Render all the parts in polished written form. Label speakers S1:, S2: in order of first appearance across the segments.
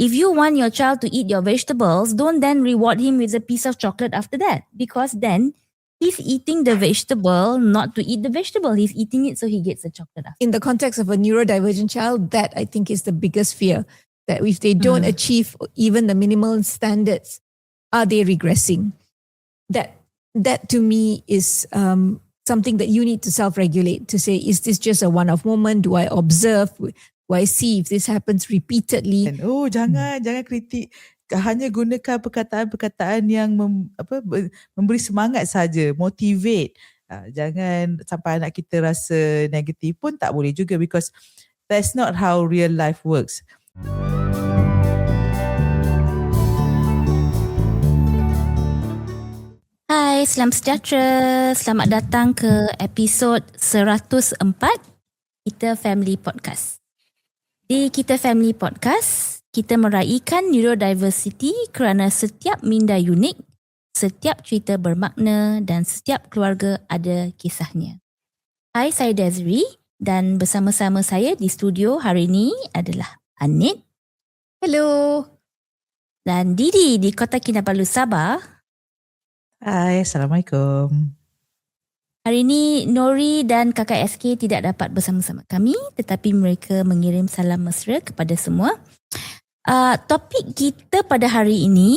S1: if you want your child to eat your vegetables, don't then reward him with a piece of chocolate after that, because then he's eating the vegetable not to eat the vegetable. He's eating it so he gets the chocolate after.
S2: In the context of a neurodivergent child, that I think is the biggest fear, that if they don't achieve even the minimal standards, are they regressing? That to me is something that you need to self-regulate, to say, is this just a one-off moment? Do I observe? Do I see if this happens repeatedly?
S3: And jangan kritik. Hanya gunakan perkataan-perkataan yang memberi semangat saja, motivate. Jangan sampai anak kita rasa negatif pun tak boleh juga, because that's not how real life works.
S1: Hai, selamat sejahtera. Selamat datang ke episod 104 Kita Family Podcast. Di Kita Family Podcast, kita meraihkan neurodiversity kerana setiap minda unik, setiap cerita bermakna dan setiap keluarga ada kisahnya. Hai, saya Desiree dan bersama-sama saya di studio hari ini adalah Anit.
S2: Hello.
S1: Dan Didi di Kota Kinabalu, Sabah.
S3: Hai, Assalamualaikum.
S1: Hari ini Nori dan kakak SK tidak dapat bersama-sama kami, tetapi mereka mengirim salam mesra kepada semua. Topik kita pada hari ini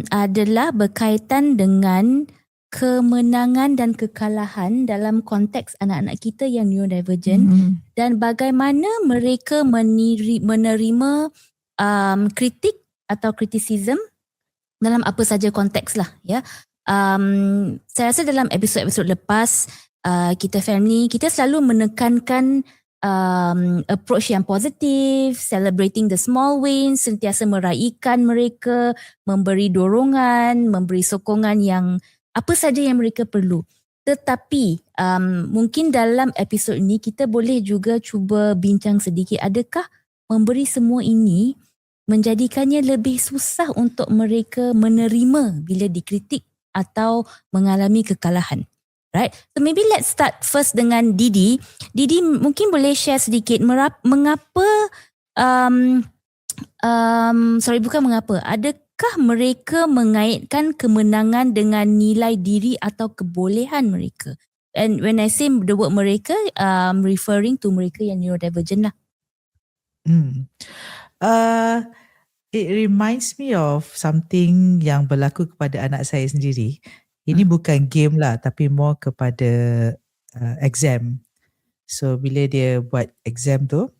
S1: adalah berkaitan dengan kemenangan dan kekalahan dalam konteks anak-anak kita yang neurodivergent dan bagaimana mereka menerima kritik atau kritisism dalam apa saja konteks lah, ya. Saya rasa dalam episod-episod lepas Kita Family, kita selalu menekankan approach yang positif, celebrating the small wins, sentiasa meraihkan mereka, memberi dorongan, memberi sokongan yang apa saja yang mereka perlu. Tetapi mungkin dalam episod ini kita boleh juga cuba bincang sedikit, adakah memberi semua ini menjadikannya lebih susah untuk mereka menerima bila dikritik atau mengalami kekalahan. Right? So maybe let's start first dengan Didi. Didi mungkin boleh share sedikit mengapa adakah mereka mengaitkan kemenangan dengan nilai diri atau kebolehan mereka? And when I say the word mereka, referring to mereka yang neurodivergent lah.
S3: It reminds me of something yang berlaku kepada anak saya sendiri. Ini bukan game lah, tapi more kepada exam. So bila dia buat exam tu,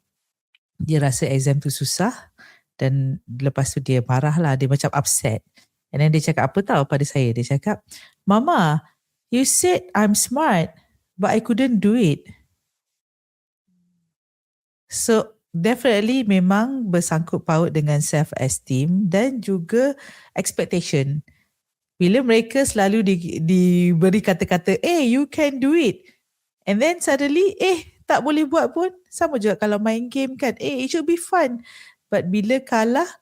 S3: dia rasa exam tu susah dan lepas tu dia marah lah, dia macam upset. And then dia cakap apa tahu pada saya, dia cakap, "Mama, you said I'm smart, but I couldn't do it." So definitely memang bersangkut paut dengan self-esteem dan juga expectation. Bila mereka selalu diberi kata-kata, you can do it. And then suddenly, tak boleh buat pun. Sama juga kalau main game kan, it should be fun. But bila kalah,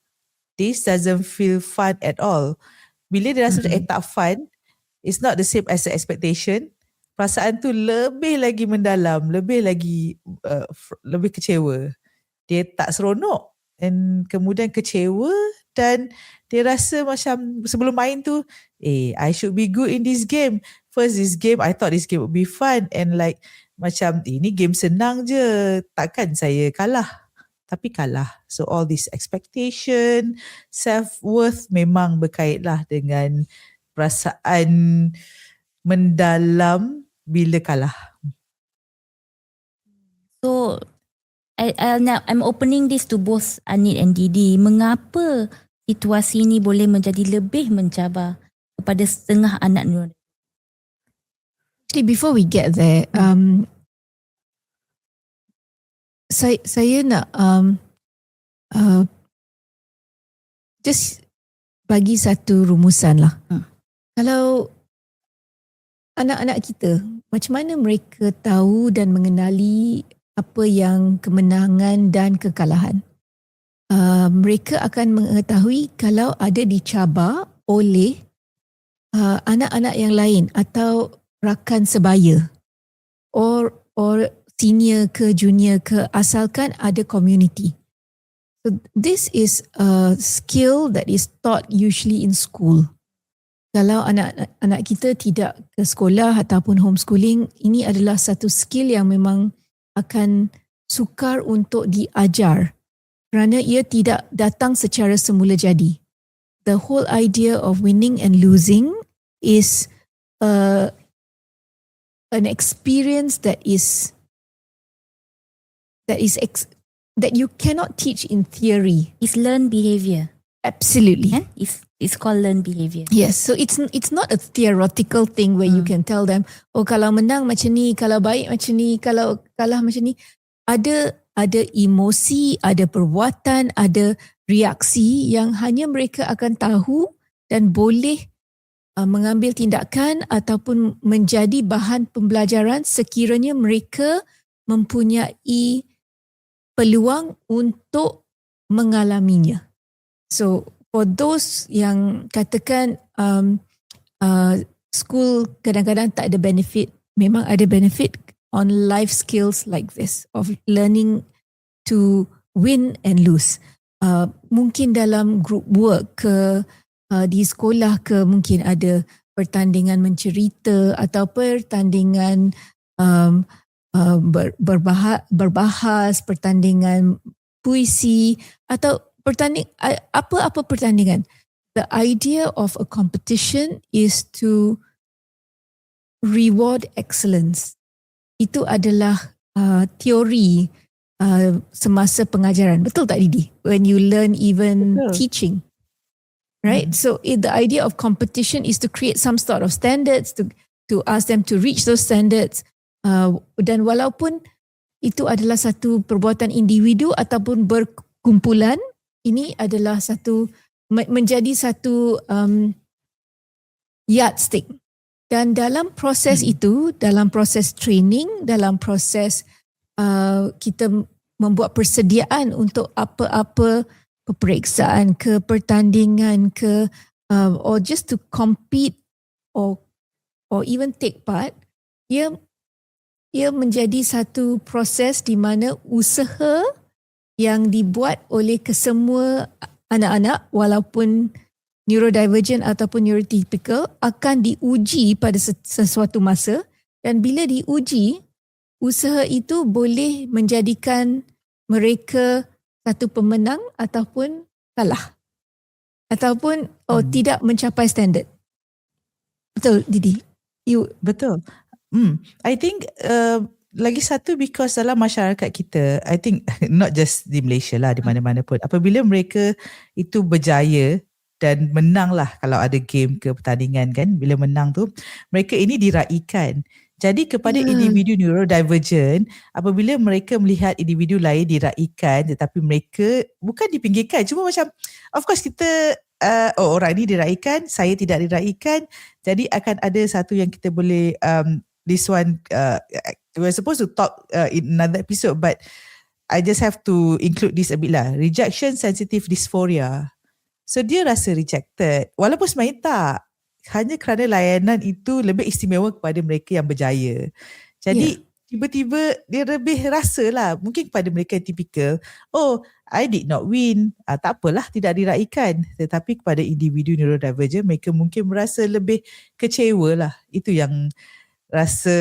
S3: this doesn't feel fun at all. Bila dia rasa tak fun, it's not the same as the expectation. Perasaan tu lebih lagi mendalam, lebih kecewa. Dia tak seronok dan kemudian kecewa dan dia rasa macam sebelum main tu, I should be good in this game. First this game, I thought this game would be fun and like macam ini game senang je, takkan saya kalah. Tapi kalah. So all this expectation, self-worth memang berkaitlah dengan perasaan mendalam bila kalah.
S1: So I'm opening this to both Anit and Didi. Mengapa situasi ini boleh menjadi lebih mencabar kepada setengah anak neurodivergent?
S2: Actually, before we get there, saya nak just bagi satu rumusan lah. Kalau anak-anak kita, macam mana mereka tahu dan mengenali apa yang kemenangan dan kekalahan? Mereka akan mengetahui kalau ada dicabar oleh anak-anak yang lain atau rakan sebaya or senior ke junior ke, asalkan ada community. So this is a skill that is taught usually in school. Kalau anak kita tidak ke sekolah ataupun homeschooling, ini adalah satu skill yang memang akan sukar untuk diajar kerana ia tidak datang secara semula jadi. The whole idea of winning and losing is an experience that you cannot teach in theory.
S1: It's learned behavior.
S2: Absolutely.
S1: Kan? It's called learned behavior.
S2: Yes, so it's not a theoretical thing where you can tell them, oh kalau menang macam ni, kalau baik macam ni, kalau kalah macam ni. Ada emosi, ada perbuatan, ada reaksi yang hanya mereka akan tahu dan boleh mengambil tindakan ataupun menjadi bahan pembelajaran sekiranya mereka mempunyai peluang untuk mengalaminya. So for those yang katakan school kadang-kadang tak ada benefit, memang ada benefit on life skills like this of learning to win and lose. Mungkin dalam group work ke di sekolah ke mungkin ada pertandingan mencerita atau pertandingan berbahas, pertandingan puisi atau apa-apa pertandingan. The idea of a competition is to reward excellence. Itu adalah teori semasa pengajaran. Betul tak Didi? When you learn even teaching. Right? So the idea of competition is to create some sort of standards, to ask them to reach those standards. Dan walaupun itu adalah satu perbuatan individu ataupun berkumpulan, ini adalah menjadi satu yardstick. Dan dalam proses itu, dalam proses training, dalam proses kita membuat persediaan untuk apa-apa peperiksaan ke pertandingan ke or just to compete or even take part, ia menjadi satu proses di mana usaha yang dibuat oleh kesemua anak-anak walaupun neurodivergent ataupun neurotypical akan diuji pada sesuatu masa, dan bila diuji, usaha itu boleh menjadikan mereka satu pemenang ataupun kalah ataupun tidak mencapai standard. Betul Didi?
S3: Betul. I think lagi satu because dalam masyarakat kita, I think not just di Malaysia lah, di mana-mana pun, apabila mereka itu berjaya dan menang lah kalau ada game ke pertandingan kan, bila menang tu mereka ini diraikan. Jadi kepada individu neurodivergent, apabila mereka melihat individu lain diraikan tetapi mereka bukan dipinggirkan, cuma macam of course kita orang ini diraikan, saya tidak diraikan, jadi akan ada satu yang kita boleh this one we're supposed to talk in another episode, but I just have to include this a bit lah. Rejection sensitive dysphoria. So dia rasa rejected walaupun sebenarnya tak, hanya kerana layanan itu lebih istimewa kepada mereka yang berjaya. Jadi tiba-tiba dia lebih rasa lah, mungkin kepada mereka yang tipikal, oh I did not win, tak apalah tidak diraikan. Tetapi kepada individu neurodivergent, mereka mungkin merasa lebih kecewa lah. Itu yang rasa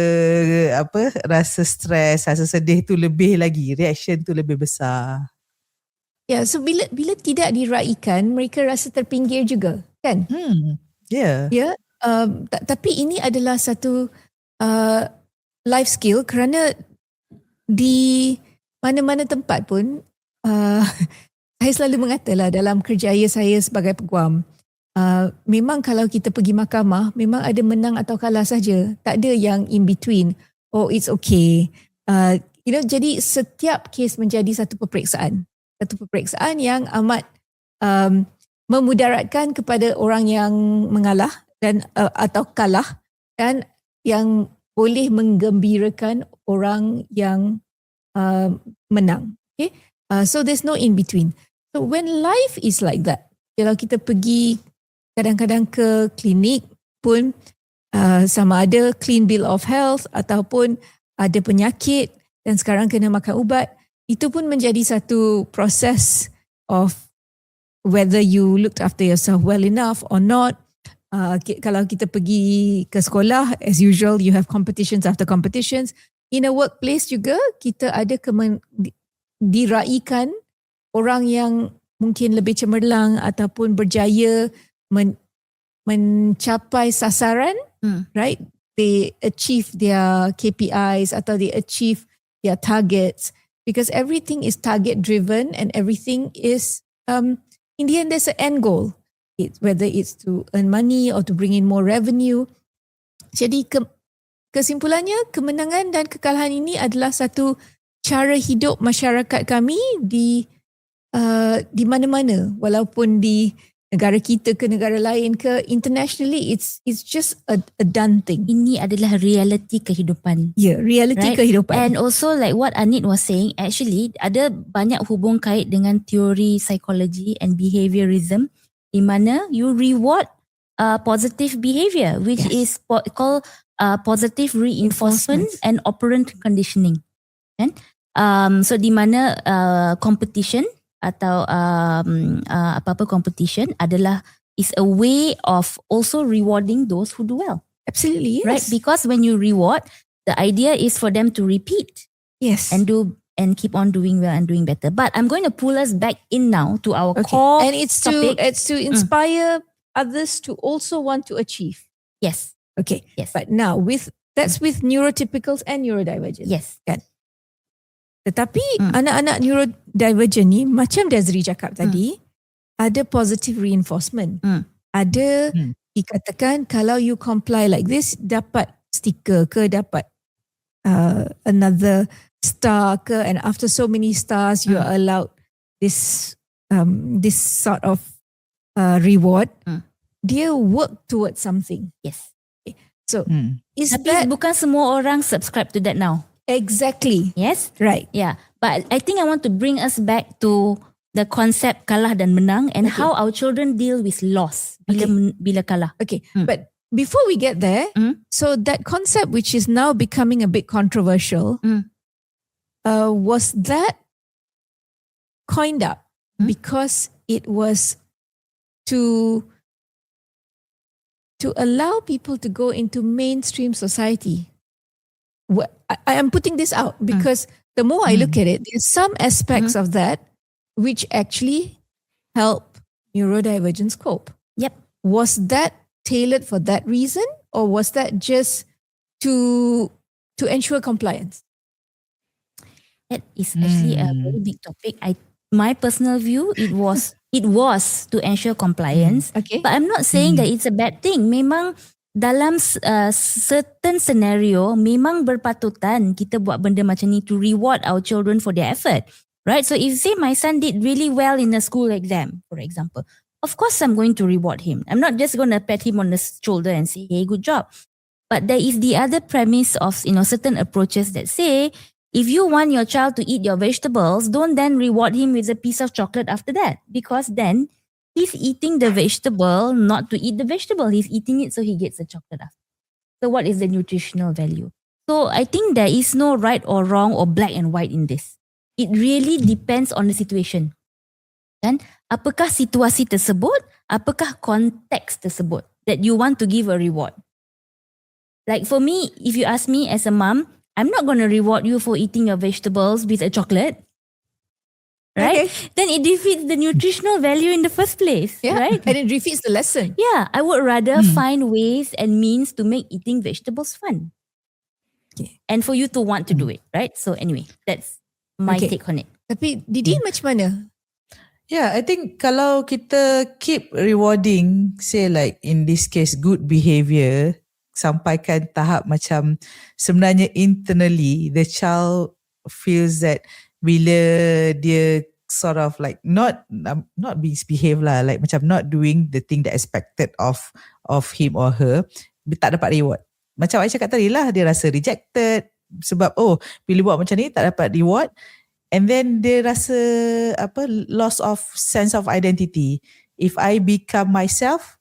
S3: stres, rasa sedih tu lebih lagi, reaction tu lebih besar.
S2: Ya, so bila tidak diraikan, mereka rasa terpinggir juga, kan?
S3: Ya.
S2: Tapi ini adalah satu life skill kerana di mana-mana tempat pun, saya selalu mengatalah dalam kerjaya saya sebagai peguam, memang kalau kita pergi mahkamah, memang ada menang atau kalah saja, tak ada yang in between. Oh, it's okay. Jadi setiap kes menjadi satu peperiksaan yang amat memudaratkan kepada orang yang mengalah dan atau kalah, dan yang boleh menggembirakan orang yang menang. Okay, so there's no in between. So when life is like that, kalau kita pergi kadang-kadang ke klinik pun, sama ada clean bill of health ataupun ada penyakit dan sekarang kena makan ubat, itu pun menjadi satu proses of whether you looked after yourself well enough or not. Kalau kita pergi ke sekolah, as usual, you have competitions after competitions. In a workplace juga, kita ada diraikan orang yang mungkin lebih cemerlang ataupun berjaya mencapai sasaran, right? They achieve their KPIs atau they achieve their targets, because everything is target driven and everything is in the end there's an end goal. Whether it's to earn money or to bring in more revenue. Jadi kesimpulannya, kemenangan dan kekalahan ini adalah satu cara hidup masyarakat kami di mana-mana, walaupun di negara kita ke negara lain ke internationally, it's just a done thing.
S1: Ini adalah reality kehidupan.
S2: Yeah, reality kehidupan.
S1: And also like what Anit was saying, actually ada banyak hubung kait dengan teori psikologi and behaviorism, di mana you reward positive behavior, which is called positive reinforcement and operant conditioning. Kan? So di mana competition atau apa-apa competition is a way of also rewarding those who do well.
S2: Absolutely, yes.
S1: Right? Because when you reward, the idea is for them to repeat.
S2: Yes.
S1: And keep on doing well and doing better. But I'm going to pull us back in now to our core
S2: and it's
S1: topic.
S2: To inspire others to also want to achieve.
S1: Yes.
S2: Okay.
S1: Yes.
S2: But now that's with neurotypicals and neurodivergent.
S1: Yes.
S2: Kan? Tetapi anak-anak neurodivergent ni, macam Desri cakap tadi, ada positive reinforcement. Ada dikatakan kalau you comply like this, dapat stiker ke, dapat another star ke, and after so many stars you are allowed this sort of reward. Dia work towards something.
S1: Yes.
S2: Okay. So
S1: tapi bukan semua orang subscribe to that now.
S2: Exactly.
S1: Yes.
S2: Right.
S1: Yeah. But I think I want to bring us back to the concept kalah dan menang and how our children deal with loss bila kalah.
S2: Okay. But before we get there, so that concept which is now becoming a bit controversial, was that coined up because it was to allow people to go into mainstream society. I am putting this out because the more I look at it, there's some aspects of that which actually help neurodivergence cope.
S1: Yep.
S2: Was that tailored for that reason, or was that just to ensure compliance?
S1: That is actually a very big topic. My personal view, it was to ensure compliance.
S2: Okay.
S1: But I'm not saying that it's a bad thing. Memang dalam certain scenario, memang berpatutan kita buat benda macam ni to reward our children for their effort. Right? So if say my son did really well in a school exam, for example, of course I'm going to reward him. I'm not just going to pat him on the shoulder and say, hey, good job. But there is the other premise of certain approaches that say, if you want your child to eat your vegetables, don't then reward him with a piece of chocolate after that. Because then he's eating the vegetable not to eat the vegetable. He's eating it so he gets the chocolate after. So what is the nutritional value? So I think there is no right or wrong or black and white in this. It really depends on the situation. Kan? Apakah situasi tersebut? Apakah konteks tersebut that you want to give a reward? Like for me, if you ask me as a mom, I'm not going to reward you for eating your vegetables with a chocolate. Right? Okay. Then it defeats the nutritional value in the first place.
S2: Yeah.
S1: Right?
S2: And it defeats the lesson.
S1: Yeah. I would rather find ways and means to make eating vegetables fun.
S2: Okay.
S1: And for you to want to do it. Right? So anyway, that's my take on it.
S2: Tapi Didi macam mana?
S3: Yeah, I think kalau kita keep rewarding, say like in this case, good behavior, sampaikan tahap macam sebenarnya internally the child feels that bila dia sort of like not misbehave lah, like macam not doing the thing that expected of him or her, tak dapat reward. Macam Aisyah cakap tadi lah, dia rasa rejected sebab bila buat macam ni tak dapat reward, and then dia rasa loss of sense of identity. If I become myself,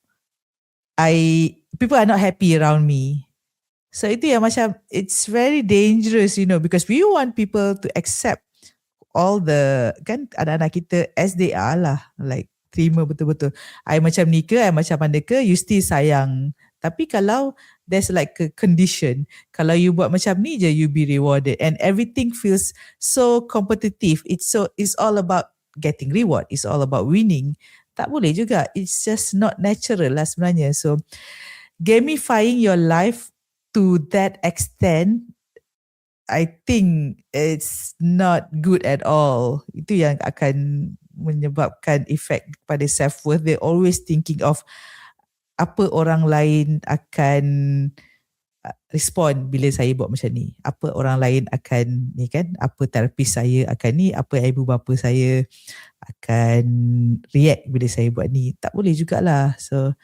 S3: people are not happy around me. So itu yang macam it's very dangerous, because we want people to accept all the, kan anak-anak kita as they are lah, like terima betul-betul. I macam ni ke, I macam mana ke, you still sayang. Tapi kalau there's like a condition, kalau you buat macam ni je, you be rewarded, and everything feels so competitive. It's all about getting reward. It's all about winning. Tak boleh juga. It's just not natural lah sebenarnya. So gamifying your life to that extent, I think it's not good at all. Itu yang akan menyebabkan efek pada self-worth. They're always thinking of apa orang lain akan respond bila saya buat macam ni. Apa orang lain akan ni kan, apa terapis saya akan ni, apa ibu bapa saya akan react bila saya buat ni. Tak boleh jugalah. So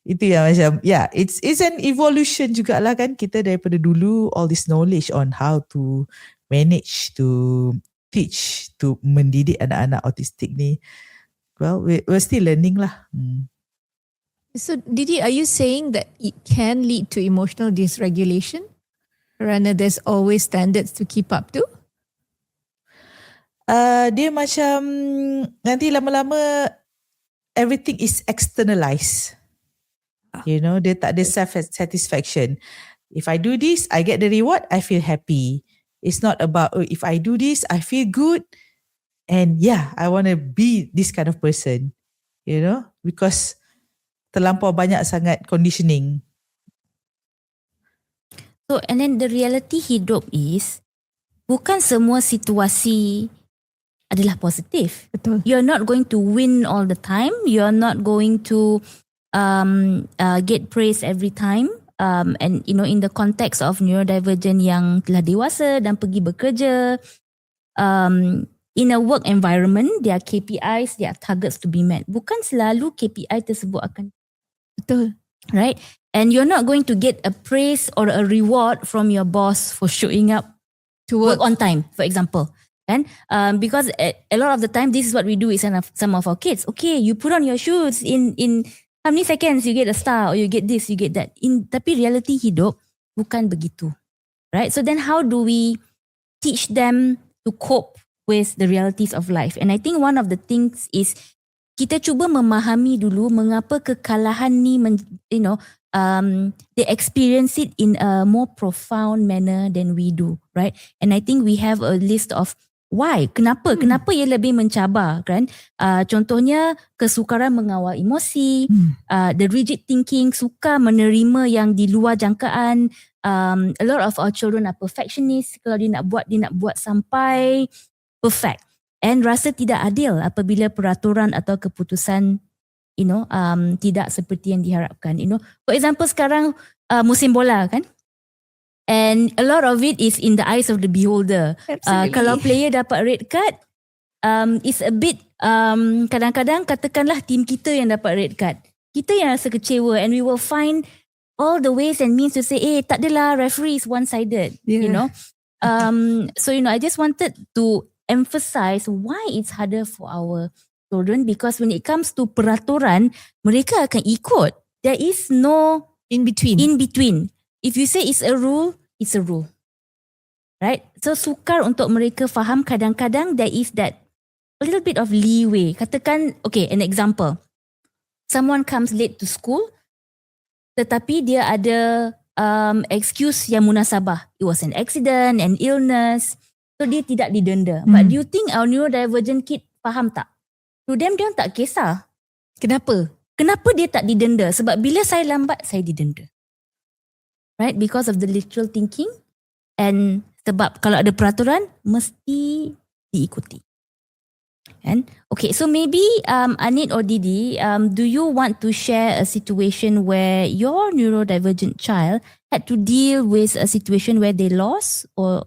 S3: itu yang macam, yeah, it's an evolution jugalah kan, kita daripada dulu all this knowledge on how to manage to teach, to mendidik anak-anak autistik ni. Well, we're still learning lah.
S2: So Didi, are you saying that it can lead to emotional dysregulation? Kerana there's always standards to keep up to?
S3: Dia macam nanti lama-lama everything is externalized. You know, dia tak ada self-satisfaction. If I do this, I get the reward, I feel happy. It's not about, oh, if I do this, I feel good. And yeah, I want to be this kind of person. You know, because terlampau banyak sangat conditioning.
S1: So, and then the reality hidup is, bukan semua situasi adalah positif.
S2: Betul.
S1: You're not going to win all the time. You're not going to get praise every time. And you know, in the context of neurodivergent yang telah dewasa dan pergi bekerja, in a work environment, there are KPIs, there are targets to be met. Bukan selalu KPI tersebut akan
S2: Betul.
S1: right? And you're not going to get a praise or a reward from your boss for showing up
S2: To
S1: work
S2: work.
S1: on time, for example. And because a lot of the time, this is what we do with some of our kids. Okay, you put on your shoes in how many seconds you get a star, or you get this, you get that. Tapi reality hidup bukan begitu, right? So then how do we teach them to cope with the realities of life? And I think one of the things is kita cuba memahami dulu mengapa kekalahan ni, they experience it in a more profound manner than we do, right? And I think we have a list of why, kenapa ia lebih mencabar, kan? Contohnya kesukaran mengawal emosi, the rigid thinking, suka menerima yang di luar jangkaan. A lot of our children are perfectionists. Kalau dia nak buat sampai perfect. And rasa tidak adil apabila peraturan atau keputusan tidak seperti yang diharapkan. For example, sekarang musim bola kan, and a lot of it is in the eyes of the beholder. Kalau player dapat red card, it's a bit kadang-kadang katakanlah tim kita yang dapat red card, kita yang rasa kecewa, and we will find all the ways and means to say, tak adalah, referee is one-sided. So I just wanted to emphasize why it's harder for our children, because when it comes to peraturan, mereka akan ikut. There is no
S2: in between.
S1: If you say it's a rule, it's a rule. Right? So sukar untuk mereka faham, kadang-kadang there is that a little bit of leeway. Katakan, okay, an example. Someone comes late to school, tetapi dia ada excuse yang munasabah. It was an accident, an illness. So dia tidak didenda. But do you think our neurodivergent kid faham tak? To them, dia tak kisah.
S2: Kenapa?
S1: Kenapa dia tak didenda? Sebab bila saya lambat, saya didenda. Right? Because of the literal thinking. And sebab kalau ada peraturan, mesti diikuti. And okay, so maybe Anit or Didi, do you want to share a situation where your neurodivergent child had to deal with a situation where they lost a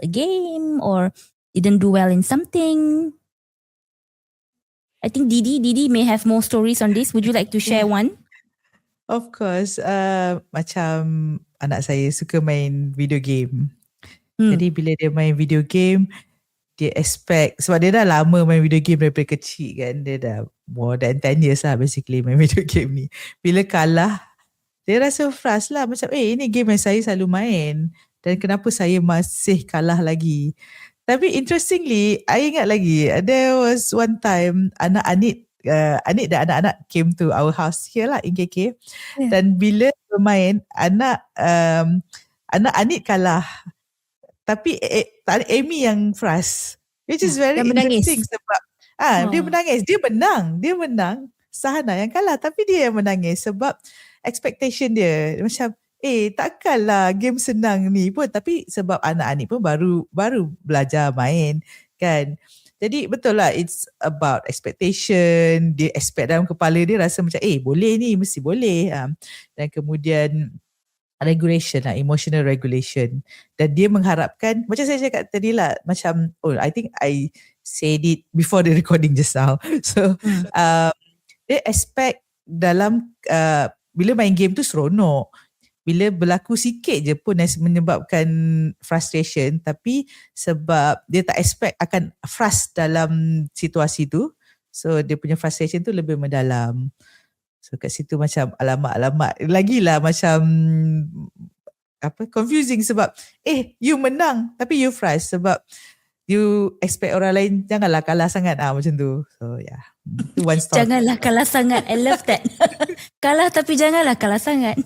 S1: game or didn't do well in something? I think Didi may have more stories on this. Would you like to share one?
S3: Of course, macam anak saya suka main video game. Jadi bila dia main video game, dia expect, sebab dia dah lama main video game daripada kecil kan, dia dah more than 10 years lah basically main video game ni. Bila kalah, dia rasa frust lah, macam ini game yang saya selalu main dan kenapa saya masih kalah lagi. Tapi interestingly, I ingat lagi, there was one time anak Anit dan anak-anak came to our house here lah in KK.
S2: Yeah.
S3: Dan bila bermain, anak Anit kalah. Tapi Amy yang frust. Which is very
S2: Dan menangis.
S3: interesting sebab dia menangis. Dia menang. Sahana yang kalah tapi dia yang menangis sebab expectation dia. Macam takkanlah game senang ni pun, tapi sebab anak Anit pun baru belajar main kan. Jadi betul lah, it's about expectation. Dia expect dalam kepala dia rasa macam boleh ni, mesti boleh. Dan kemudian regulation lah, emotional regulation. Dan dia mengharapkan, macam saya cakap tadi lah, macam I think I said it before the recording just now. So dia expect dalam bila main game tu seronok. Bila berlaku sikit je pun menyebabkan frustration, tapi sebab dia tak expect akan frust dalam situasi tu, so dia punya frustration tu lebih mendalam. So kat situ macam alamak lagilah macam confusing sebab you menang tapi you frust sebab you expect orang lain janganlah kalah sangat macam tu. So yeah, itu one story.
S1: Janganlah kalah sangat. I love that. Kalah tapi janganlah kalah sangat.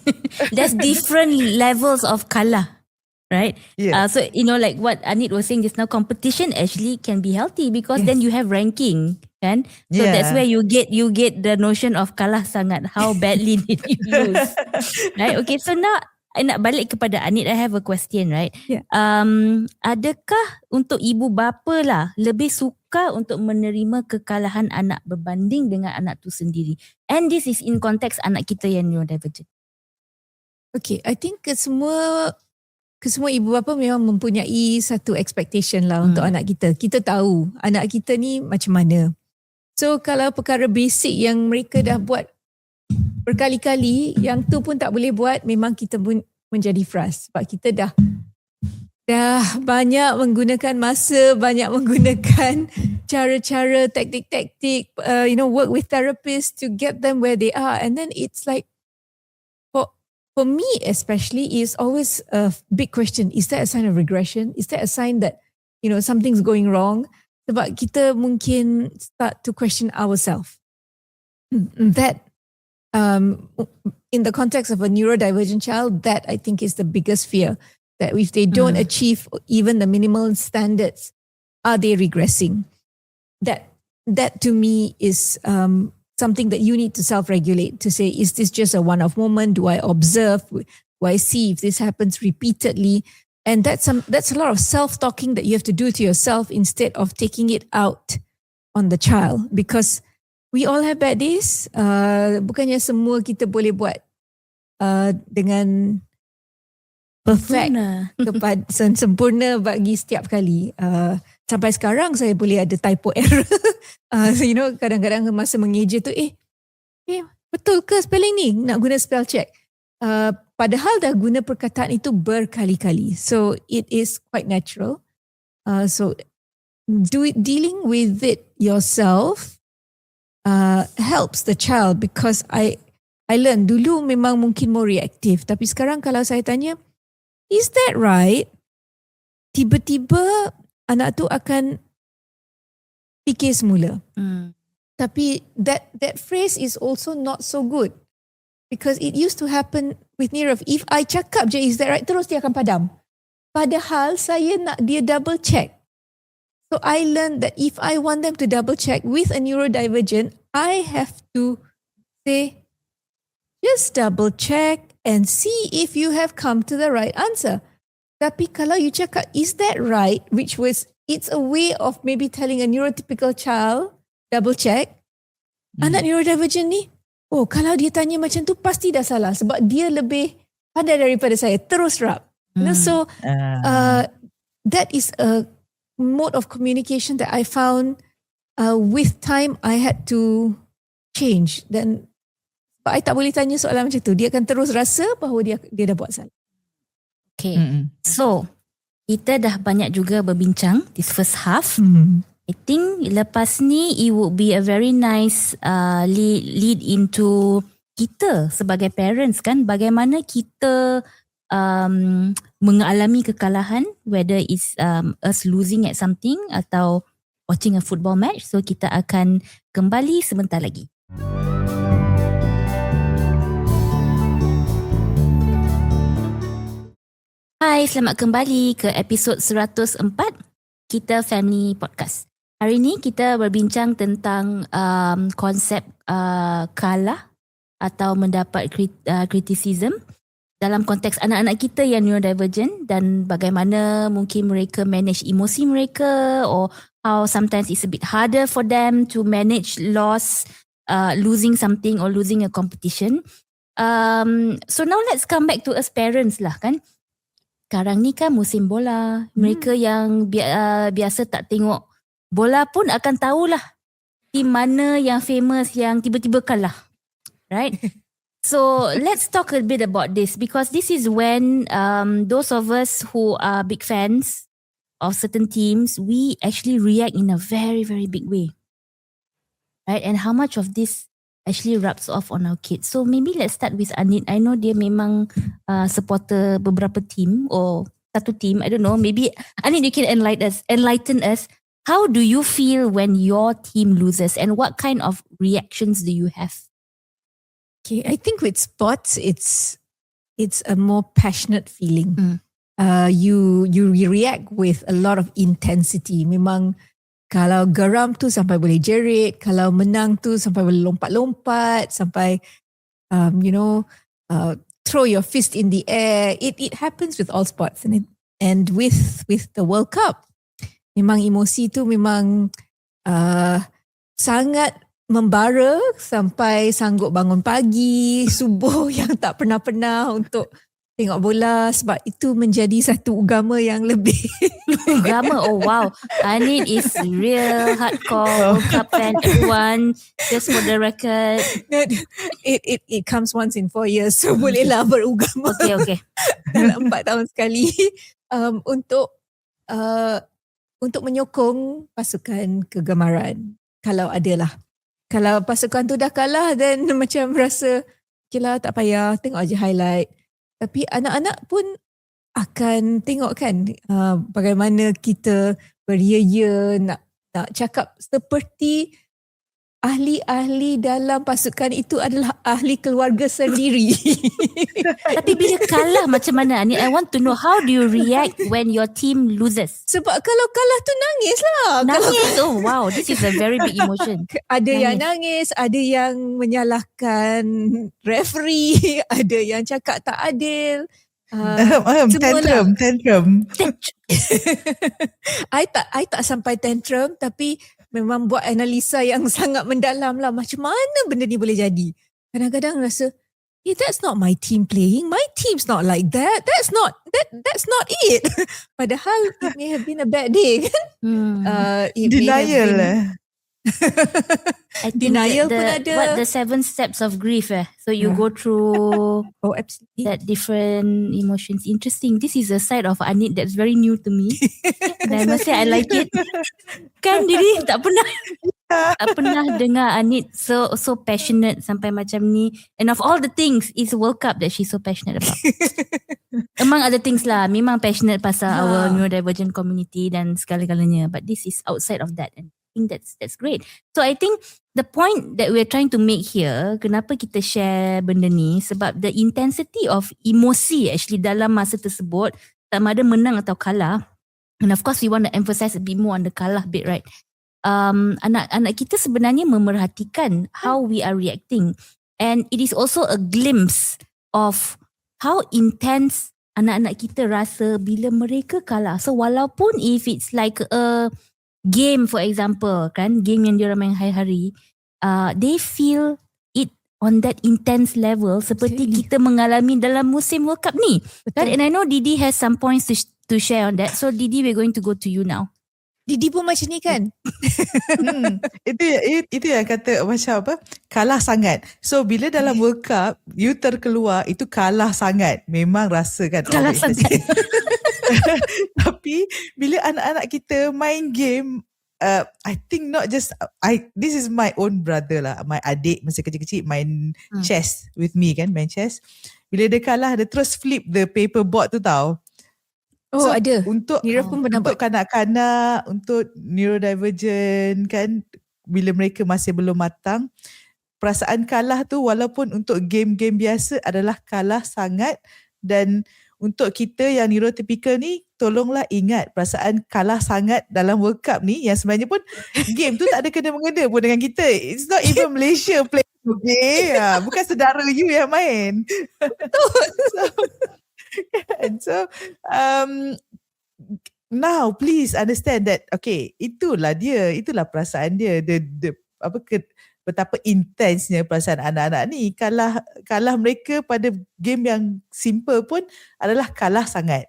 S1: There's different levels of kalah, right?
S3: Yeah.
S1: So like what Anit was saying just now, competition actually can be healthy because then you have ranking, kan? So that's where you get the notion of kalah sangat. How badly did you lose? Right? Okay, so now I nak balik kepada Anit. I have a question, right?
S2: Yeah.
S1: Adakah untuk ibu bapa lah lebih suka untuk menerima kekalahan anak berbanding dengan anak tu sendiri? And this is in konteks anak kita yang neurodivergent.
S2: Okay, I think kesemua ibu bapa memang mempunyai satu expectation lah untuk anak kita. Kita tahu anak kita ni macam mana. So kalau perkara basic yang mereka dah buat berkali-kali, yang tu pun tak boleh buat, memang kita pun menjadi frust. Sebab kita dah banyak menggunakan masa, banyak menggunakan cara-cara, taktik-taktik, work with therapists to get them where they are. And then it's like, for me especially, is always a big question. Is that a sign of regression? Is that a sign that, something's going wrong? Sebab kita mungkin start to question ourselves. That in the context of a neurodivergent child, that I think is the biggest fear. That if they don't achieve even the minimal standards, are they regressing? That to me is something that you need to self-regulate, to say, is this just a one-off moment? Do I observe? Do I see if this happens repeatedly? And that's a lot of self-talking that you have to do to yourself instead of taking it out on the child, because we all have bad days. Bukannya semua kita boleh buat dengan perfect kepada sempurna bagi setiap kali. Sampai sekarang saya boleh ada typo error. Kadang-kadang masa mengeja tu, betul ke spelling ni? Nak guna spell check. Padahal dah guna perkataan itu berkali-kali. So it is quite natural. So dealing with it yourself helps the child, because I learn dulu memang mungkin more reactive, tapi sekarang kalau saya tanya, is that right? Tiba-tiba anak tu akan fikir semula. Tapi that phrase is also not so good, because it used to happen with Nirav. If I cakap je, is that right? Terus dia akan padam. Padahal saya nak dia double check. So I learned that if I want them to double check with a neurodivergent, I have to say, just double check and see if you have come to the right answer. Tapi kalau you cakap, is that right? Which was, it's a way of maybe telling a neurotypical child, double check. Anak neurodivergent ni, kalau dia tanya macam tu, pasti dah salah. Sebab dia lebih pandai daripada saya. Terus rap. So, that is a mode of communication that I found with time I had to change. Dan I tak boleh tanya soalan macam tu. Dia akan terus rasa bahawa dia dah buat salah.
S1: Okay. So, kita dah banyak juga berbincang this first half. I think lepas ni it would be a very nice lead into kita sebagai parents, kan, bagaimana kita mengalami kekalahan, whether it's us losing at something atau watching a football match. So kita akan kembali sebentar lagi. Hai, selamat kembali ke episod 104 Kita Family Podcast. Hari ini kita berbincang tentang konsep kalah atau mendapat criticism dalam konteks anak-anak kita yang neurodivergent dan bagaimana mungkin mereka manage emosi mereka, or how sometimes it's a bit harder for them to manage loss, losing something or losing a competition. So now let's come back to us parents lah kan. Sekarang ni kan musim bola. Mereka yang biasa tak tengok bola pun akan tahulah tim mana yang famous yang tiba-tiba kalah. Right? So let's talk a bit about this, because this is when those of us who are big fans of certain teams, we actually react in a very, very big way. Right? And how much of this actually rubs off on our kids. So maybe let's start with Anit. I know dia memang supporter beberapa team or satu team. I don't know. Maybe Anit, you can enlighten us. How do you feel when your team loses, and what kind of reactions do you have?
S2: Okay, I think with sports, it's a more passionate feeling. You react with a lot of intensity. Memang kalau geram tu sampai boleh jerit, kalau menang tu sampai boleh lompat-lompat, sampai throw your fist in the air. It happens with all sports, and with the World Cup, memang emosi tu memang sangat membara sampai sanggup bangun pagi, subuh yang tak pernah-pernah untuk tengok bola, sebab itu menjadi satu ugama yang lebih.
S1: Ugama? Oh wow. Anit is real hardcore World Cup fan, everyone. Just for the record.
S2: It comes once in 4 years, so bolehlah berugama.
S1: Okay.
S2: Dalam 4 tahun sekali. Untuk menyokong pasukan kegemaran. Kalau adalah. Kalau pasukan tu dah kalah, then macam rasa, okay lah, tak payah, tengok aja highlight. Tapi anak-anak pun akan tengok kan bagaimana kita beria-ia nak cakap seperti ahli-ahli dalam pasukan itu adalah ahli keluarga sendiri.
S1: Tapi bila kalah macam mana? I want to know, how do you react when your team loses?
S2: Sebab kalau kalah tu nangis lah.
S1: Nangis? Oh wow, this is a very big emotion.
S2: Ada yang nangis, ada yang menyalahkan referee, ada yang cakap tak adil.
S3: Tantrum.
S2: I tak sampai tantrum, tapi memang buat analisa yang sangat mendalam lah. Macam mana benda ni boleh jadi? Kadang-kadang rasa, hey, that's not my team playing. My team's not like that. That's not it. Padahal it may have been a bad day.
S3: Denial lah.
S1: I think
S2: Denial pun ada.
S1: What, the 7 steps of grief So you go through
S2: absolutely.
S1: that different emotions. Interesting. This is a side of Anit that's very new to me. And I must say I like it. Kan diri tak pernah dengar Anit so passionate sampai macam ni. And of all the things, it's World Cup that she's so passionate about. Among other things lah, memang passionate pasal our neurodivergent community dan segala-galanya. But this is outside of that, and I think that's great. So I think the point that we're trying to make here, kenapa kita share benda ni, sebab the intensity of emosi actually dalam masa tersebut, sama ada menang atau kalah, and of course we want to emphasize a bit more on the kalah bit, right? Anak-anak kita sebenarnya memerhatikan how we are reacting, and it is also a glimpse of how intense anak-anak kita rasa bila mereka kalah. So walaupun if it's like a game, for example, kan, game yang diorang main hari-hari, they feel it on that intense level seperti kita mengalami dalam musim World Cup ni. Kan? And I know Didi has some points to share on that. So Didi, we're going to go to you now.
S2: Didi pun macam ni kan?
S3: Itu yang kata macam apa? Kalah sangat. So bila dalam World Cup, you terkeluar, itu kalah sangat. Memang rasa kan.
S1: Kalah sangat.
S3: Tapi bila anak-anak kita main game, I think not just this is my own brother lah. My adik masa kecil-kecil main chess with me kan, main chess. Bila dia kalah, dia terus flip the paper board tu tau.
S2: Oh, ada.
S3: Untuk
S2: Nira pun pernah
S3: untuk
S2: buat.
S3: kanak-kanak, untuk neurodivergent kan, bila mereka masih belum matang, perasaan kalah tu walaupun untuk game-game biasa adalah kalah sangat. Dan untuk kita yang neurotypical ni, tolonglah ingat perasaan kalah sangat dalam World Cup ni yang sebenarnya pun game tu tak ada kena-mengena pun dengan kita. It's not even Malaysia play. Okay, bukan saudara you yang main. So now please understand that, okay, itulah perasaan dia, betapa intensnya perasaan anak-anak ni. Kalah mereka pada game yang simple pun adalah kalah sangat.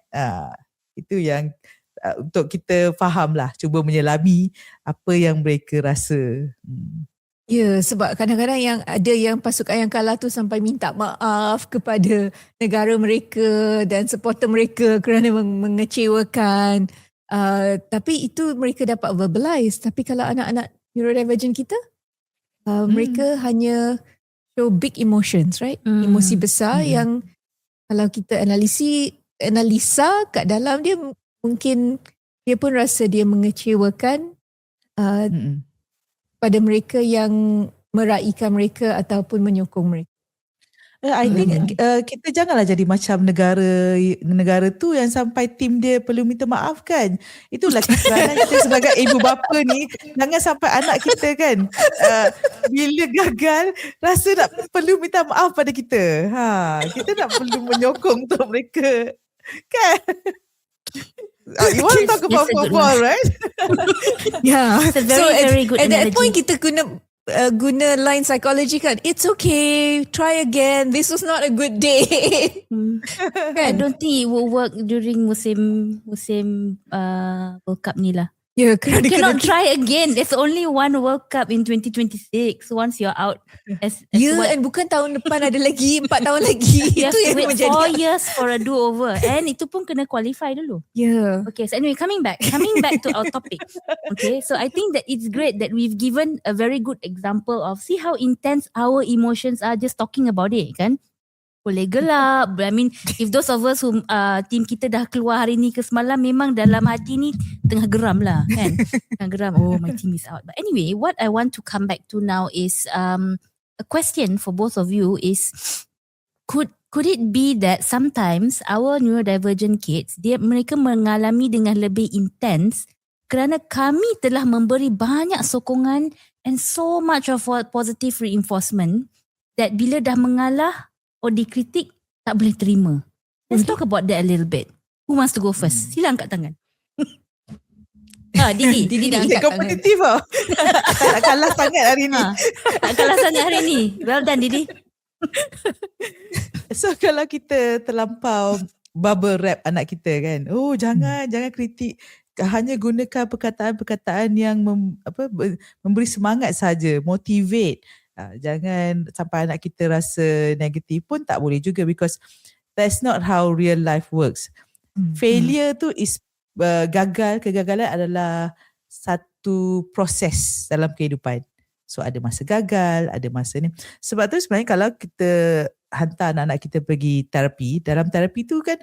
S3: Itu yang untuk kita faham lah, cuba menyelami apa yang mereka rasa.
S2: Ya, sebab kadang-kadang yang ada yang pasukan yang kalah tu sampai minta maaf kepada negara mereka dan supporter mereka kerana mengecewakan. Tapi itu mereka dapat verbalize. Tapi kalau anak-anak neurodivergent kita, mereka hanya show big emotions, right? Emosi besar yang kalau kita analisa kat dalam dia, mungkin dia pun rasa dia mengecewakan pada mereka yang meraihkan mereka ataupun menyokong mereka.
S3: I think kita janganlah jadi macam negara tu yang sampai tim dia perlu minta maaf kan. Itulah kerana kita sebagai ibu bapa ni, jangan sampai anak kita kan bila gagal rasa nak perlu minta maaf pada kita. Kita nak perlu menyokong untuk mereka kan. You want to talk about football, right?
S2: Yeah.
S1: It's a very good
S2: at that
S1: analogy.
S2: point kita guna line psychology kan. It's okay, try again. This was not a good day.
S1: I don't think it will work during musim World Cup ni lah.
S2: Yeah,
S1: You cannot try again. There's only one World Cup in 2026. Once you're out as
S2: and bukan tahun depan ada lagi 4 tahun lagi.
S1: you have
S2: Itu
S1: to
S2: yang
S1: wait
S2: menjadi
S1: 4 years for a do-over. And itu pun kena qualify dulu.
S2: Yeah.
S1: Okay, so anyway, coming back to our topic. Okay, so I think that it's great that we've given a very good example of see how intense our emotions are just talking about it, kan? Boleh gelap. I mean, if those of us who team kita dah keluar hari ni ke semalam, memang dalam hati ni tengah geram lah, kan? Tengah geram. Oh, my team is out. But anyway, what I want to come back to now is a question for both of you is could it be that sometimes our neurodivergent kids, mereka mengalami dengan lebih intens kerana kami telah memberi banyak sokongan and so much of positive reinforcement that bila dah mengalah or dikritik tak boleh terima. Let's talk about that a little bit. Who wants to go first? Sila angkat tangan. Didi
S2: dah
S3: Dia
S2: angkat
S3: kompetitif tau. Tak nak kalah sangat hari ni.
S1: Tak kalah sangat hari ni. Well done, Didi.
S3: So kalau kita terlampau bubble wrap anak kita kan, jangan kritik, hanya gunakan perkataan-perkataan yang memberi semangat saja, motivate. Jangan sampai anak kita rasa negatif pun tak boleh juga, because that's not how real life works. Failure tu is kegagalan adalah satu proses dalam kehidupan. So ada masa gagal, ada masa ni. Sebab tu sebenarnya kalau kita hantar anak-anak kita pergi terapi, dalam terapi tu kan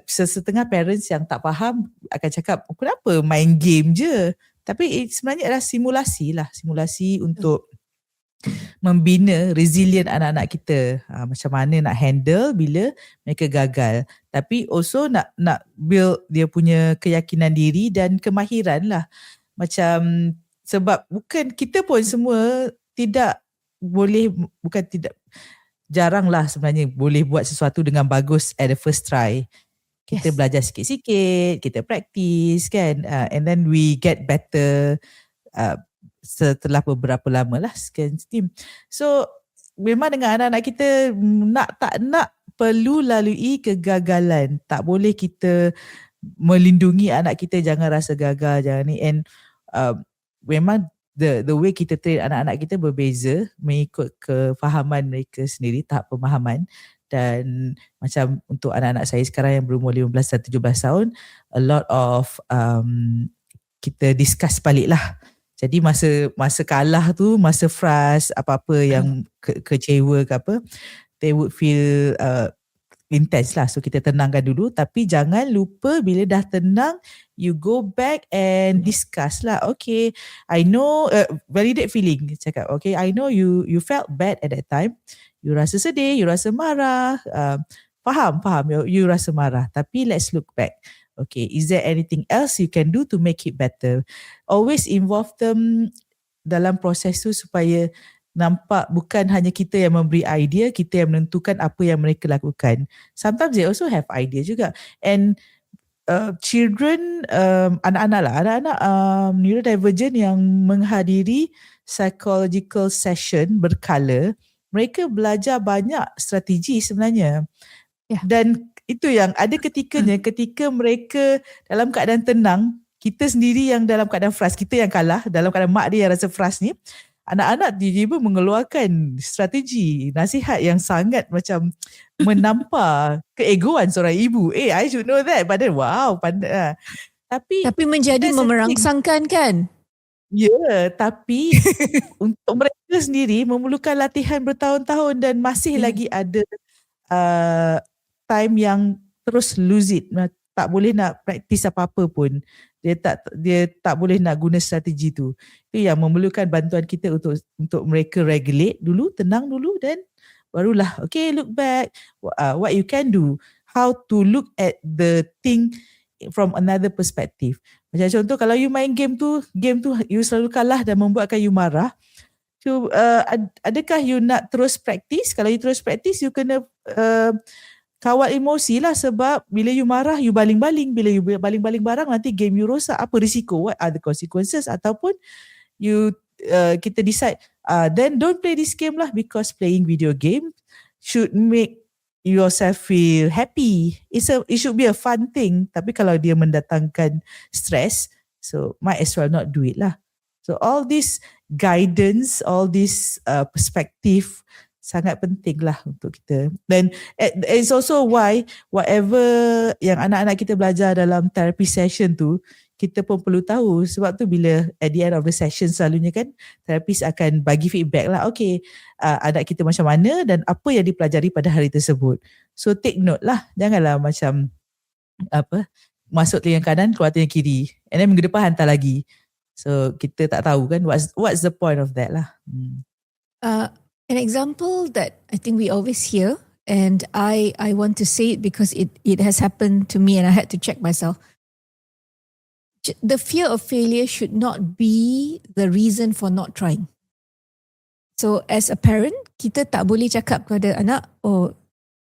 S3: setengah parents yang tak faham akan cakap, kenapa main game je? Tapi sebenarnya adalah simulasi untuk membina resilient anak-anak kita. Macam mana nak handle bila mereka gagal. Tapi also nak build dia punya keyakinan diri dan kemahiran lah. Macam sebab bukan kita pun semua jarang lah sebenarnya boleh buat sesuatu dengan bagus at the first try. Kita belajar sikit-sikit, kita practice kan, and then we get better setelah beberapa lama lah sekian team. So memang dengan anak-anak kita tak nak perlu lalui kegagalan. Tak boleh kita melindungi anak kita jangan rasa gagal, jangan ni. And memang the way kita train anak-anak kita berbeza mengikut kefahaman mereka sendiri, tahap pemahaman. Dan macam untuk anak-anak saya sekarang yang berumur 15 dan 17 tahun, a lot of kita discuss balik lah. Jadi masa kalah tu, masa frust, apa-apa yang kecewa ke apa, they would feel intense lah. So kita tenangkan dulu, tapi jangan lupa bila dah tenang, you go back and discuss lah. Okay, I know, validate feeling. Cakap, okay, I know you felt bad at that time. You rasa sedih, you rasa marah. Faham, you rasa marah. Tapi let's look back. Okay, is there anything else you can do to make it better? Always involve them dalam proses tu supaya nampak bukan hanya kita yang memberi idea, kita yang menentukan apa yang mereka lakukan. Sometimes they also have idea juga. And children, anak-anak neurodivergent yang menghadiri psychological session berkala, mereka belajar banyak strategi sebenarnya. Dan itu yang ada ketikanya ketika mereka dalam keadaan tenang, kita sendiri yang dalam keadaan frust, kita yang kalah, dalam keadaan mak dia yang rasa frust ni, anak-anak tiba-tiba mengeluarkan strategi, nasihat yang sangat macam menampar keegoan seorang ibu. I should know that. Padahal wow, pandai. Tapi
S2: menjadi memerangsangkan kan?
S3: Ya, tapi untuk mereka sendiri memerlukan latihan bertahun-tahun dan masih lagi ada time yang terus lose it. Tak boleh nak praktis apa-apa pun. Dia tak boleh nak guna strategi tu. Itu yang memerlukan bantuan kita untuk mereka regulate dulu, tenang dulu, dan barulah okay, look back, what you can do, how to look at the thing from another perspective. Macam contoh kalau you main game tu you selalu kalah dan membuatkan you marah. So adakah you nak terus praktis? Kalau you terus praktis, you kena kawal emosi lah, sebab bila you marah, you baling-baling. Bila you baling-baling barang, nanti game you rosak. Apa risiko? What are the consequences? Ataupun kita decide, then don't play this game lah, because playing video game should make yourself feel happy. It should be a fun thing. Tapi kalau dia mendatangkan stress, so might as well not do it lah. So all this guidance, all this perspective sangat penting lah untuk kita. Dan it's also why whatever yang anak-anak kita belajar dalam therapy session tu, kita pun perlu tahu. Sebab tu bila at the end of the session selalunya kan, therapist akan bagi feedback lah. Okay, anak kita macam mana dan apa yang dipelajari pada hari tersebut. So take note lah. Janganlah macam masuk telinga kanan, keluar telinga kiri. And then minggu depan hantar lagi. So kita tak tahu kan what's the point of that lah.
S2: An example that I think we always hear, and I want to say it because it has happened to me and I had to check myself. The fear of failure should not be the reason for not trying. So as a parent, kita tak boleh cakap kepada anak, oh,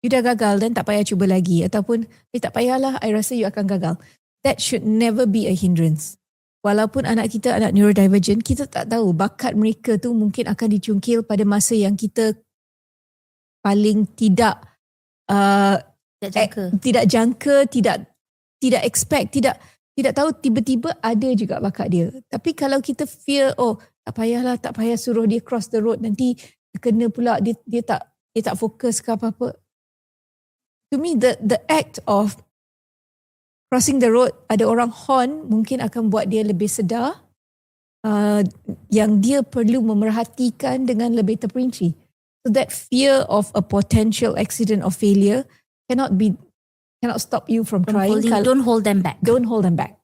S2: you dah gagal dan tak payah cuba lagi. Ataupun, tak payahlah, I rasa you akan gagal. That should never be a hindrance. Walaupun anak kita anak neurodivergent, kita tak tahu bakat mereka tu mungkin akan dicungkil pada masa yang kita paling tidak jangka, tidak expect, tidak tahu, tiba-tiba ada juga bakat dia. Tapi kalau kita fear, oh tak payah suruh dia cross the road, nanti kena pula dia tak fokus ke apa-apa. To me the act of crossing the road, ada orang horn, mungkin akan buat dia lebih sedar yang dia perlu memerhatikan dengan lebih terperinci. So that fear of a potential accident or failure cannot stop you from trying.
S1: Don't hold them back.
S2: Don't hold them back.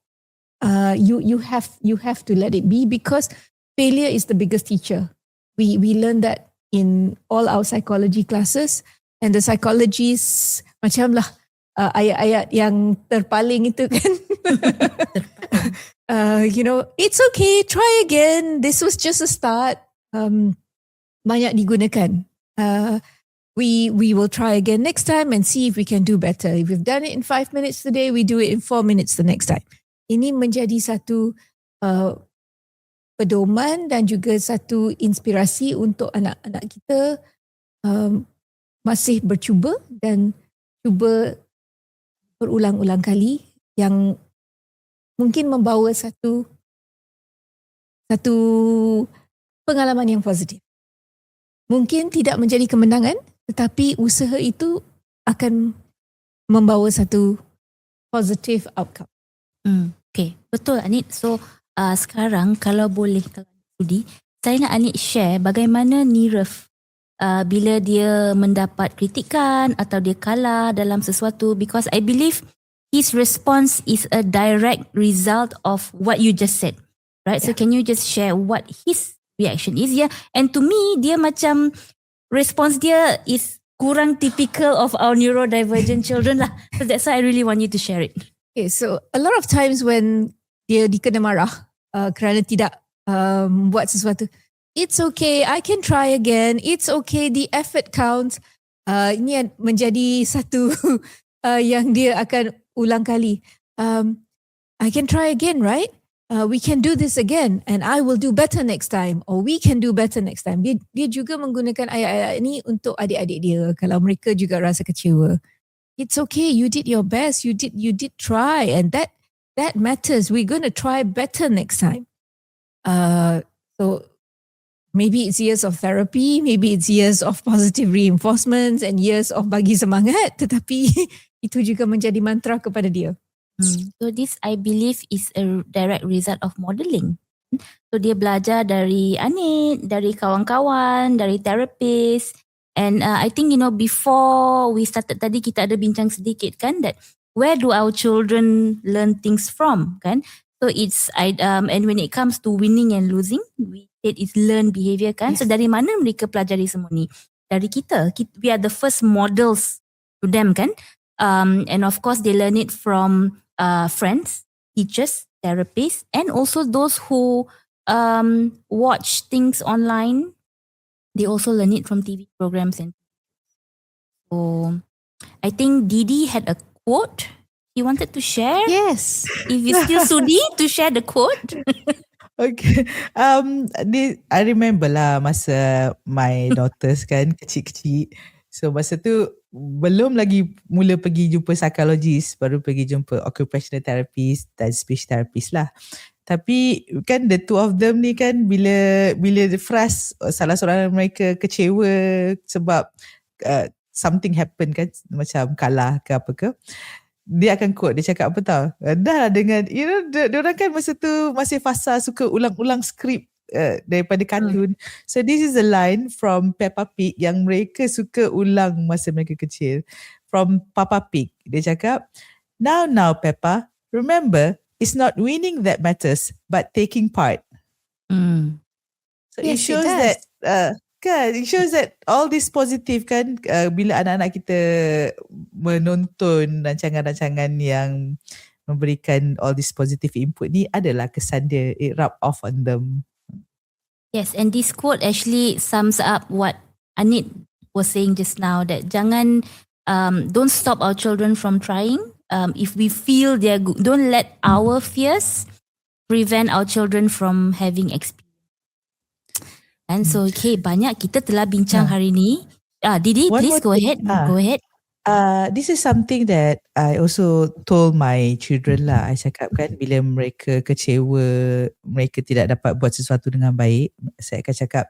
S2: You have to let it be, because failure is the biggest teacher. We learn that in all our psychology classes, and the psychologists macam lah. Ayat-ayat yang terpaling itu kan. It's okay, try again. This was just a start. Banyak digunakan. We will try again next time and see if we can do better. If we've done it in 5 minutes today, we do it in 4 minutes the next time. Ini menjadi satu pedoman dan juga satu inspirasi untuk anak-anak kita masih bercuba dan cuba berulang-ulang kali, yang mungkin membawa satu pengalaman yang positif. Mungkin tidak menjadi kemenangan, tetapi usaha itu akan membawa satu positive outcome.
S1: Okay, betul Anit. So sekarang kalau boleh, kalau sudi, saya nak Anit share bagaimana Niref bila dia mendapat kritikan atau dia kalah dalam sesuatu, because I believe his response is a direct result of what you just said, right? So can you just share what his reaction is? Yeah, and to me dia macam response dia is kurang typical of our neurodivergent children lah. So that's why I really want you to share it.
S2: Okay, so a lot of times when dia dikena marah kerana tidak buat sesuatu, it's okay, I can try again. It's okay, the effort counts. Ini menjadi satu yang dia akan ulang kali. I can try again, right? We can do this again and I will do better next time, or we can do better next time. Dia juga menggunakan ayat-ayat ini untuk adik-adik dia kalau mereka juga rasa kecewa. It's okay, you did your best, you did try, and that matters. We're going to try better next time. So maybe it's years of therapy, maybe it's years of positive reinforcements and years of bagi semangat, tetapi itu juga menjadi mantra kepada dia.
S1: So this I believe is a direct result of modeling. So dia belajar dari Anit, dari kawan-kawan, dari therapist. And I think, before we started tadi kita ada bincang sedikit kan, that where do our children learn things from kan? So it's and when it comes to winning and losing, we said it's learned behavior kan.
S2: Yes.
S1: So dari mana mereka pelajari semua ni? Dari kita. We are the first models to them kan. And of course they learn it from friends, teachers, therapists, and also those who watch things online. They also learn it from TV programs. And so I think Didi had a quote he wanted to share.
S2: Yes.
S1: If you still sudi to share the quote.
S3: Okay. I remember lah masa my daughters kan kecil-kecil. So masa tu belum lagi mula pergi jumpa psychologist, baru pergi jumpa occupational therapist dan speech therapist lah. Tapi kan the two of them ni kan bila salah seorang mereka kecewa sebab something happen kan, macam kalah ke apa ke, dia akan quote, dia cakap apa tau, dah lah dengan diorang kan masa tu masih fasa suka ulang-ulang skrip daripada kartun. So this is a line from Peppa Pig yang mereka suka ulang masa mereka kecil. From Papa Pig, dia cakap, now Peppa, remember, it's not winning that matters, but taking part. So
S2: Yes,
S3: it shows
S2: it does.
S3: it shows that all this positive kan, bila anak-anak kita menonton rancangan-rancangan yang memberikan all this positive input ni, adalah kesan dia, it rub off on them.
S1: Yes, and this quote actually sums up what Anit was saying just now, that jangan don't stop our children from trying. If we feel they're good, don't let our fears prevent our children from having experience. And so, okay, banyak kita telah bincang hari ni. Didi,
S3: One
S1: please
S3: more
S1: go
S3: thing.
S1: ahead. Go ahead.
S3: This is something that I also told my children lah. I cakap kan, bila mereka kecewa, mereka tidak dapat buat sesuatu dengan baik, saya akan cakap,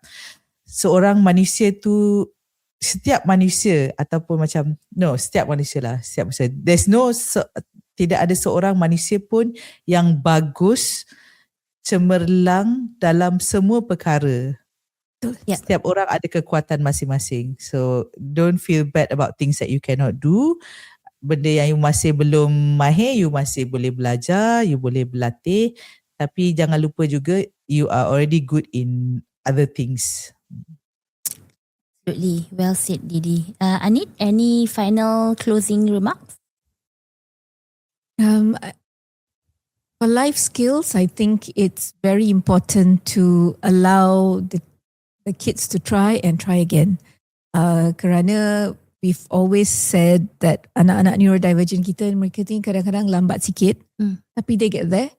S3: seorang manusia tu, setiap manusia ataupun macam, setiap manusia lah, there's tidak ada seorang manusia pun yang bagus, cemerlang dalam semua perkara.
S1: Yep.
S3: Setiap orang ada kekuatan masing-masing. So don't feel bad about things that you cannot do. Benda yang you masih belum mahir, you masih boleh belajar, you boleh berlatih. Tapi jangan lupa juga, you are already good in other things.
S1: Absolutely. Well said, Didi. Anit, any final closing remarks?
S2: For life skills, I think it's very important to allow the kids to try and try again. Kerana we've always said that anak-anak neurodivergent kita, mereka ni kadang-kadang lambat sikit, tapi they get there.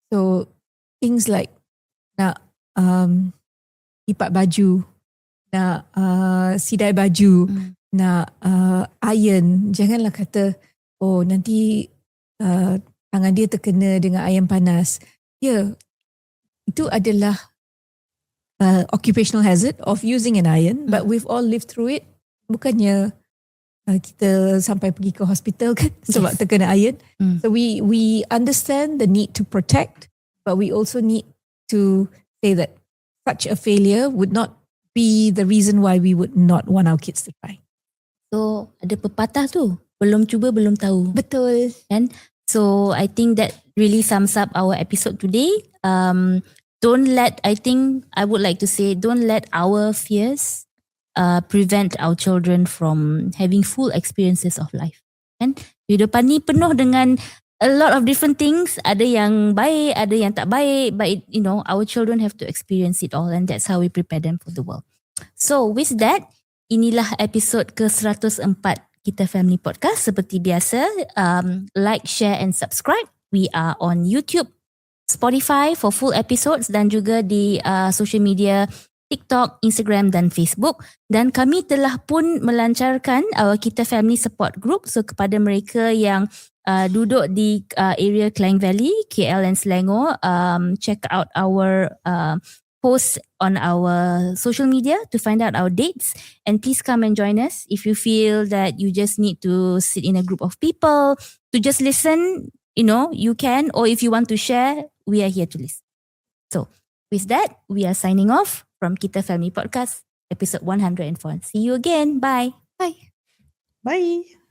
S2: So things like nak lipat baju, nak sidai baju, nak iron, janganlah kata, oh nanti tangan dia terkena dengan iron panas. Ya, itu adalah occupational hazard of using an iron, but we've all lived through it. Bukannya kita sampai pergi ke hospital kan sebab terkena iron. So we understand the need to protect, but we also need to say that such a failure would not be the reason why we would not want our kids to try.
S1: So ada pepatah tu, belum cuba belum tahu.
S2: Betul.
S1: Kan? So I think that really sums up our episode today. I would like to say, don't let our fears prevent our children from having full experiences of life. Kan? Kehidupan ni penuh dengan a lot of different things. Ada yang baik, ada yang tak baik. But our children have to experience it all, and that's how we prepare them for the world. So with that, inilah episod ke-104 Kita Family Podcast. Seperti biasa, like, share and subscribe. We are on YouTube, Spotify for full episodes dan juga di social media TikTok, Instagram dan Facebook. Dan kami telah pun melancarkan Kita Family Support Group. So kepada mereka yang duduk di area Klang Valley, KL and Selangor, check out our posts on our social media to find out our dates, and please come and join us. If you feel that you just need to sit in a group of people to just listen, you can, or if you want to share, we are here to listen. So with that, we are signing off from Kita Family Podcast, episode 104. See you again. Bye.
S2: Bye.
S3: Bye.